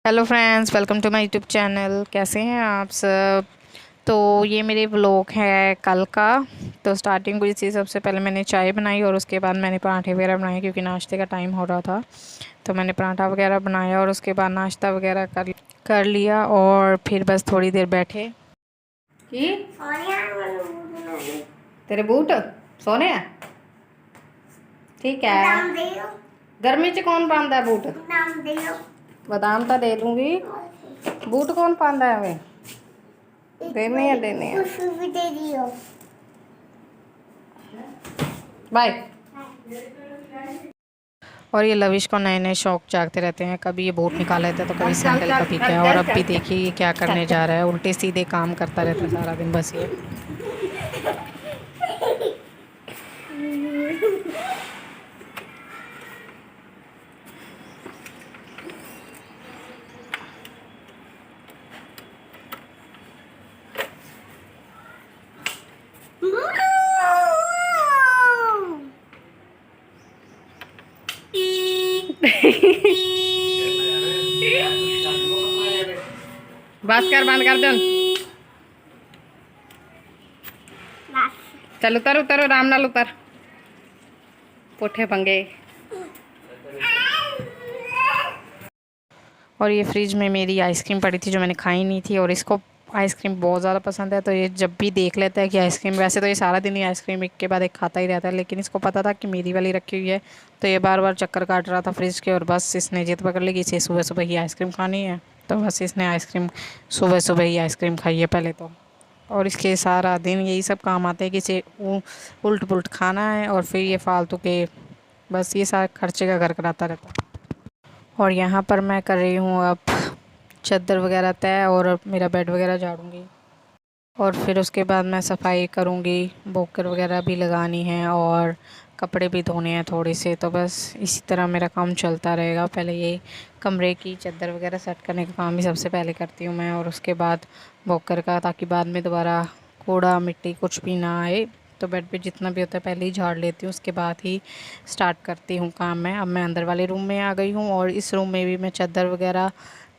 Hello friends, welcome to my YouTube channel. कैसे हैं आप सब। तो ये मेरे व्लॉग है कल का। तो स्टार्टिंग हुई थी, सबसे पहले मैंने चाय बनाई और उसके बाद मैंने पराठे वगैरह बनाए क्योंकि नाश्ते का टाइम हो रहा था। तो मैंने पराठा वगैरह बनाया और उसके बाद नाश्ता वगैरह कर लिया और फिर बस थोड़ी देर बैठे कि तेरे बूट सोने हैं। ठीक है, गर्मी च कौन पांदा है बूट। बादाम तो दे दूंगी, बूट कौन पांदा है हमें। देने हैं। बाय। और ये लविश को नए नए शौक जागते रहते हैं, कभी ये बूट निकाल लेता है तो कभी सैंडल, कभी क्या। और अब भी देखिए ये क्या करने जा रहा है, उल्टे सीधे काम करता रहता है सारा दिन बस ये। बस कर, बंद कर दो। चल उतर उतर, आराम नाल उतर, पुठे पंगे। और ये फ्रिज में मेरी आइसक्रीम पड़ी थी जो मैंने खाई नहीं थी, और इसको आइसक्रीम बहुत ज़्यादा पसंद है। तो ये जब भी देख लेता है कि आइसक्रीम, वैसे तो ये सारा दिन ही आइसक्रीम एक के बाद एक खाता ही रहता है, लेकिन इसको पता था कि मेरी वाली रखी हुई है। तो ये बार बार चक्कर काट रहा था फ्रिज के, और बस इसने जिद पकड़ ली कि इसे सुबह सुबह ही आइसक्रीम खानी है। तो बस इसने आइसक्रीम सुबह सुबह ही आइसक्रीम खाई है पहले तो। और इसके सारा दिन यही सब काम आते हैं कि इसे उल्ट पुल्ट खाना है, और फिर ये फालतू के बस ये सारे खर्चे का घर कराता रहता है। और यहाँ पर मैं कर रही हूँ अब चादर वगैरह तय, और अब मेरा बेड वगैरह झाड़ूंगी, और फिर उसके बाद मैं सफाई करूँगी। बोकर वगैरह भी लगानी है और कपड़े भी धोने हैं थोड़े से। तो बस इसी तरह मेरा काम चलता रहेगा। पहले ये कमरे की चादर वगैरह सेट करने का काम ही सबसे पहले करती हूँ मैं, और उसके बाद बोकर का, ताकि बाद में दोबारा कूड़ा मिट्टी कुछ भी ना आए। तो बेड पे जितना भी होता है पहले ही झाड़ लेती हूँ, उसके बाद ही स्टार्ट करती हूँ काम मैं। अब मैं अंदर वाले रूम में आ गई हूँ, और इस रूम में भी मैं चादर वगैरह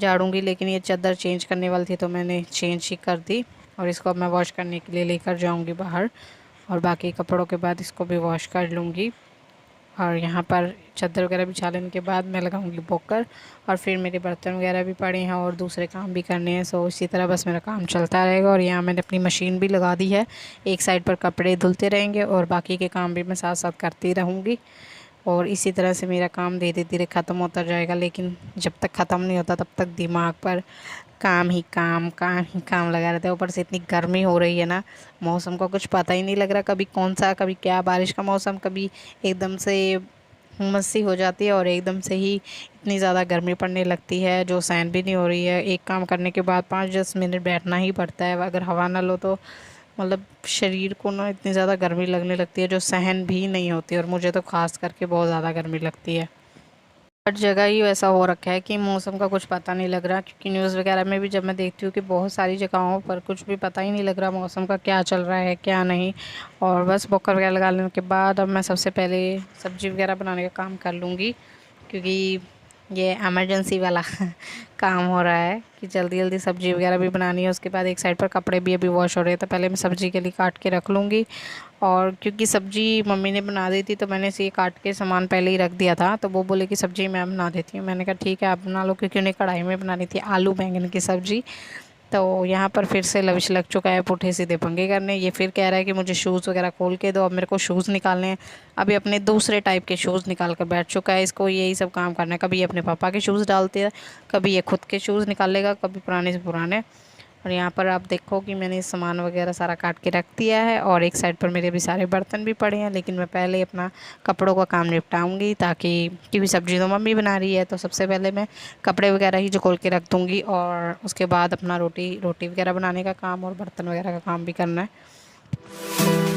झाड़ूंगी, लेकिन ये चादर चेंज करने वाली थी तो मैंने चेंज ही कर दी। और इसको अब मैं वॉश करने के लिए लेकर जाऊंगी बाहर, और बाकी कपड़ों के बाद इसको भी वॉश कर लूँगी। और यहाँ पर चादर वगैरह बिछा लेने के बाद मैं लगाऊंगी बोकर, और फिर मेरे बर्तन वगैरह भी पड़े हैं और दूसरे काम भी करने हैं। सो इसी तरह बस मेरा काम चलता रहेगा। और यहाँ मैंने अपनी मशीन भी लगा दी है, एक साइड पर कपड़े धुलते रहेंगे और बाकी के काम भी मैं साथ साथ करती रहूँगी। और इसी तरह से मेरा काम धीरे धीरे ख़त्म होता जाएगा, लेकिन जब तक ख़त्म नहीं होता तब तक दिमाग पर काम ही काम, काम ही काम लगा रहता है। ऊपर से इतनी गर्मी हो रही है ना, मौसम का कुछ पता ही नहीं लग रहा, कभी कौन सा, कभी क्या, बारिश का मौसम, कभी एकदम से हुमस सी हो जाती है, और एकदम से ही इतनी ज़्यादा गर्मी पड़ने लगती है जो सहन भी नहीं हो रही है। एक काम करने के बाद 5-10 मिनट बैठना ही पड़ता है, अगर हवा ना लो तो मतलब शरीर को ना इतनी ज़्यादा गर्मी लगने लगती है जो सहन भी नहीं होती, और मुझे तो ख़ास करके बहुत ज़्यादा गर्मी लगती है। हर जगह ही वैसा हो रखा है कि मौसम का कुछ पता नहीं लग रहा, क्योंकि न्यूज़ वगैरह में भी जब मैं देखती हूँ कि बहुत सारी जगहों पर कुछ भी पता ही नहीं लग रहा मौसम का, क्या चल रहा है क्या नहीं। और बस बोकर वगैरह लगा लेने के बाद अब मैं सबसे पहले सब्ज़ी वगैरह बनाने का काम कर लूँगी, क्योंकि ये इमरजेंसी वाला काम हो रहा है कि जल्दी जल्दी सब्ज़ी वगैरह भी बनानी है। उसके बाद एक साइड पर कपड़े भी अभी वॉश हो रहे हैं, तो पहले मैं सब्ज़ी के लिए काट के रख लूँगी। और क्योंकि सब्ज़ी मम्मी ने बना दी थी तो मैंने इसे काट के सामान पहले ही रख दिया था। तो वो बोले कि सब्ज़ी मैं बना देती हूँ, मैंने कहा ठीक है आप बना लो, क्योंकि उन्हें कढ़ाई में बनानी थी आलू बैंगन की सब्ज़ी। तो यहाँ पर फिर से लविश लग चुका है पुठे सीधे पंगे करने। ये फिर कह रहा है कि मुझे शूज़ वगैरह खोल के दो, अब मेरे को शूज़ निकालने हैं। अभी अपने दूसरे टाइप के शूज़ निकाल कर बैठ चुका है, इसको यही सब काम करना है। कभी ये अपने पापा के शूज़ डालते हैं, कभी ये खुद के शूज़ निकाल लेगा, कभी पुराने से पुराने। और यहाँ पर आप देखो कि मैंने सामान वगैरह सारा काट के रख दिया है, और एक साइड पर मेरे अभी सारे बर्तन भी पड़े हैं, लेकिन मैं पहले अपना कपड़ों का काम निपटाऊंगी, ताकि क्योंकि सब्ज़ी तो मम्मी बना रही है, तो सबसे पहले मैं कपड़े वगैरह ही जो खोल के रख दूँगी, और उसके बाद अपना रोटी रोटी वगैरह बनाने का काम और बर्तन वगैरह का काम भी करना है।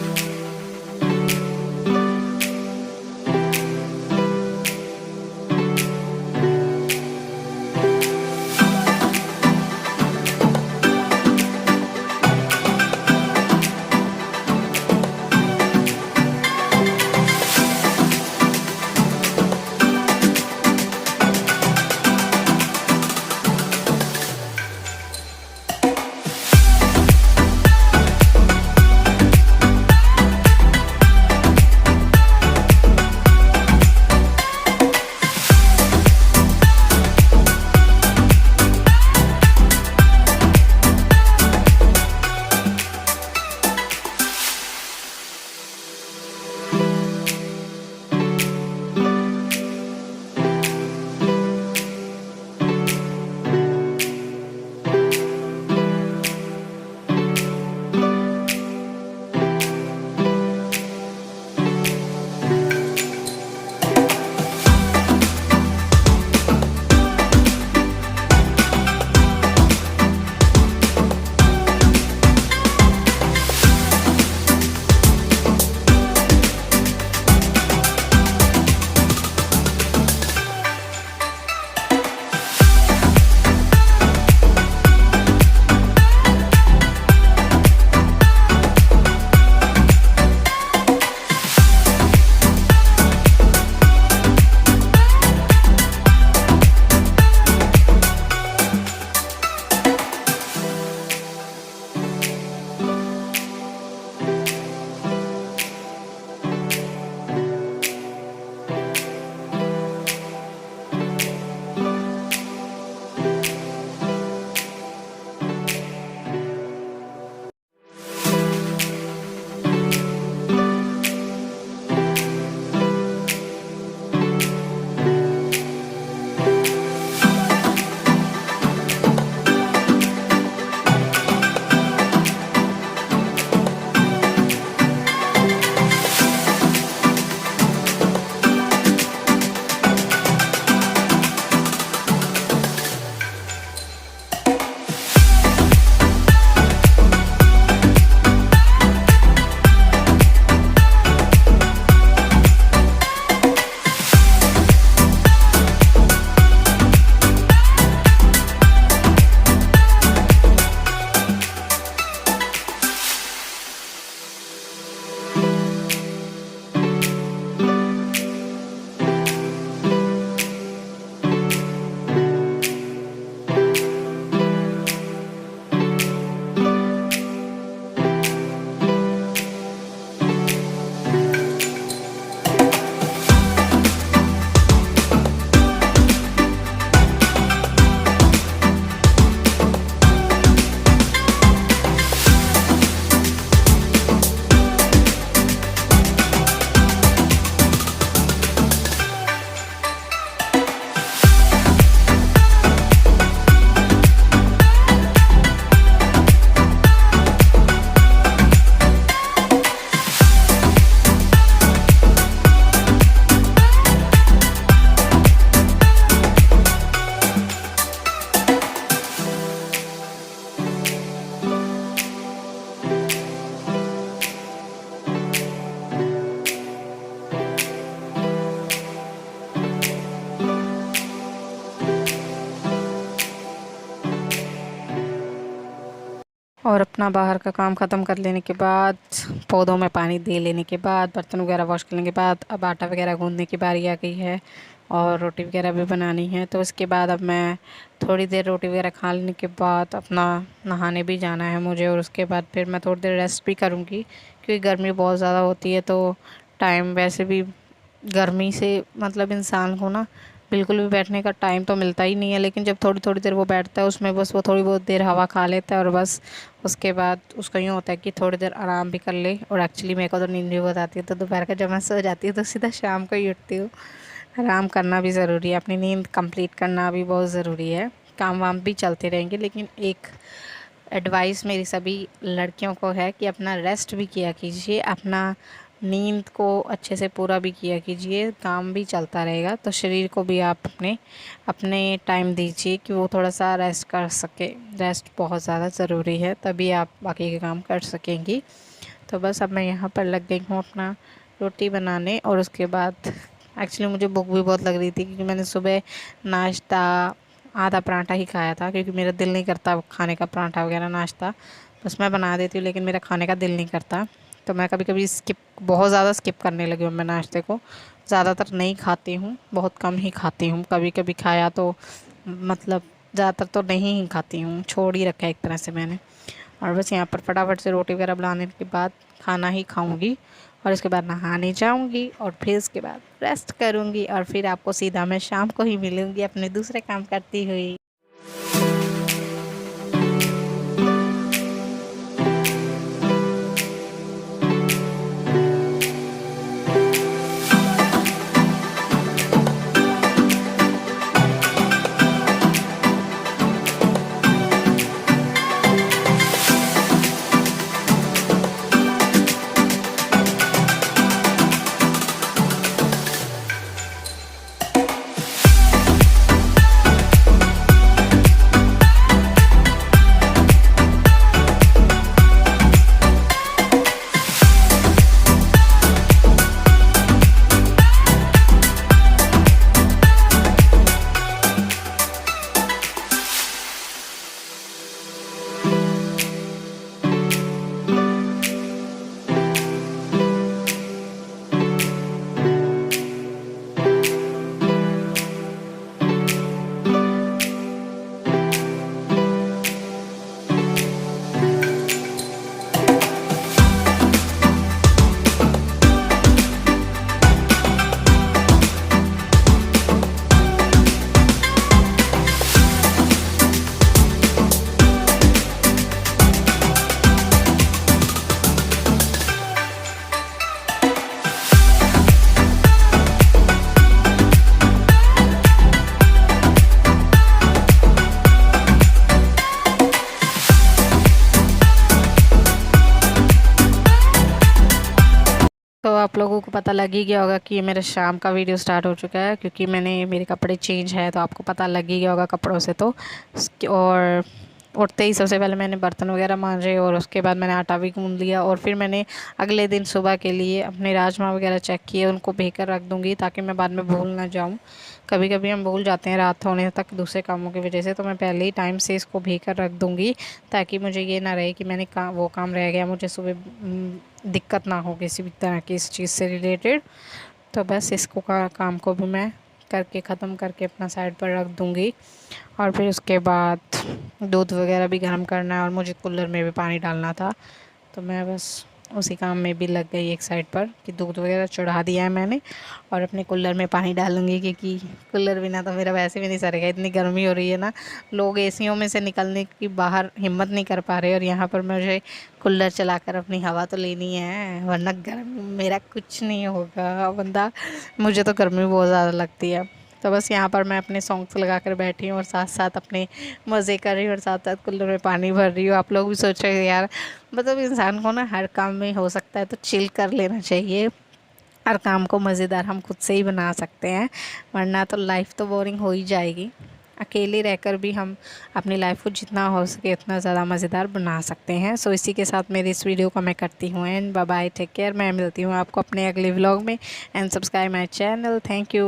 और अपना बाहर का काम ख़त्म कर लेने के बाद, पौधों में पानी दे लेने के बाद, बर्तन वगैरह वॉश करने के बाद, अब आटा वगैरह गूँधने की बारी आ गई है और रोटी वगैरह भी बनानी है। तो उसके बाद अब मैं थोड़ी देर रोटी वगैरह खा लेने के बाद अपना नहाने भी जाना है मुझे, और उसके बाद फिर मैं थोड़ी देर रेस्ट भी करूँगी क्योंकि गर्मी बहुत ज़्यादा होती है। तो टाइम वैसे भी गर्मी से मतलब इंसान को ना बिल्कुल भी बैठने का टाइम तो मिलता ही नहीं है, लेकिन जब थोड़ी थोड़ी देर वो बैठता है उसमें बस वो थोड़ी बहुत देर हवा खा लेता है और बस उसके बाद उसका यूँ होता है कि थोड़ी देर आराम भी कर ले। और एक्चुअली मेरे को तो नींद भी बहुत आती है, तो दोपहर का जब मैं सो जाती हूँ तो सीधा शाम को ही उठती हूँ। आराम करना भी ज़रूरी है, अपनी नींद कंप्लीट करना भी बहुत ज़रूरी है। काम वाम भी चलते रहेंगे, लेकिन एक एडवाइस मेरी सभी लड़कियों को है कि अपना रेस्ट भी किया कीजिए, अपना नींद को अच्छे से पूरा भी किया कीजिए। काम भी चलता रहेगा तो शरीर को भी आप अपने अपने टाइम दीजिए कि वो थोड़ा सा रेस्ट कर सके। रेस्ट बहुत ज़्यादा ज़रूरी है, तभी आप बाकी के काम कर सकेंगी। तो बस अब मैं यहाँ पर लग गई हूँ अपना रोटी बनाने, और उसके बाद एक्चुअली मुझे भूख भी बहुत लग रही थी क्योंकि मैंने सुबह नाश्ता आधा पराठा ही खाया था, क्योंकि मेरा दिल नहीं करता खाने का पराठा वगैरह नाश्ता। बस मैं बना देती हूँ लेकिन मेरा खाने का दिल नहीं करता। तो मैं कभी कभी स्किप, बहुत ज़्यादा स्किप करने लगी हूँ मैं नाश्ते को। ज़्यादातर नहीं खाती हूँ, बहुत कम ही खाती हूँ। कभी कभी खाया तो मतलब ज़्यादातर तो नहीं ही खाती हूँ, छोड़ ही रखा है एक तरह से मैंने। और बस यहाँ पर फटाफट से रोटी वगैरह बनाने के बाद खाना ही खाऊंगी, और इसके बाद नहाने जाऊंगी, और फिर उसके बाद रेस्ट करूंगी, और फिर आपको सीधा मैं शाम को ही मिलूंगी अपने दूसरे काम करती हुई। तो आप लोगों को पता लग ही गया होगा कि ये मेरा शाम का वीडियो स्टार्ट हो चुका है, क्योंकि मैंने मेरे कपड़े चेंज है तो आपको पता लग ही गया होगा कपड़ों से। तो और उठते ही सबसे पहले मैंने बर्तन वगैरह मांजे, और उसके बाद मैंने आटा भी गूंद लिया, और फिर मैंने अगले दिन सुबह के लिए अपने राजमा वगैरह चेक किए, उनको भेकर रख दूँगी ताकि मैं बाद में भूल ना जाऊँ। कभी कभी हम भूल जाते हैं रात होने तक दूसरे कामों की वजह से, तो मैं पहले ही टाइम से इसको भेकर रख दूँगी ताकि मुझे ये ना रहे कि मैंने वो काम रह गया, मुझे सुबह दिक्कत ना हो किसी भी तरह की इस चीज़ से रिलेटेड। तो बस इसको काम को भी मैं करके ख़त्म करके अपना साइड पर रख दूँगी। और फिर उसके बाद दूध वगैरह भी गर्म करना है, और मुझे कूलर में भी पानी डालना था, तो मैं बस उसी काम में भी लग गई एक साइड पर कि दूध वगैरह चढ़ा दिया है मैंने, और अपने कूलर में पानी डालूंगी क्योंकि कूलर बिना तो मेरा वैसे भी नहीं सरेगा, इतनी गर्मी हो रही है ना। लोग एसियों में से निकलने की बाहर हिम्मत नहीं कर पा रहे, और यहाँ पर मुझे कूलर चलाकर अपनी हवा तो लेनी है, वरना गर्मी मेरा कुछ नहीं होगा बंदा। मुझे तो गर्मी बहुत ज़्यादा लगती है। तो बस यहाँ पर मैं अपने सॉन्ग्स लगा कर बैठी हूँ और साथ साथ अपने मज़े कर रही हूँ, और साथ साथ कूलर में पानी भर रही हूँ। आप लोग भी सोच रहे हो यार, मतलब इंसान को ना हर काम में हो सकता है तो चिल कर लेना चाहिए। हर काम को मज़ेदार हम खुद से ही बना सकते हैं, वरना तो लाइफ तो बोरिंग हो ही जाएगी। अकेले रहकर भी हम अपनी लाइफ को जितना हो सके उतना ज़्यादा मज़ेदार बना सकते हैं। सो इसी के साथ मेरी इस वीडियो को मैं करती हूँ and bye bye, take care. मैं मिलती हूँ आपको अपने अगले व्लॉग में, and subscribe my channel. Thank you.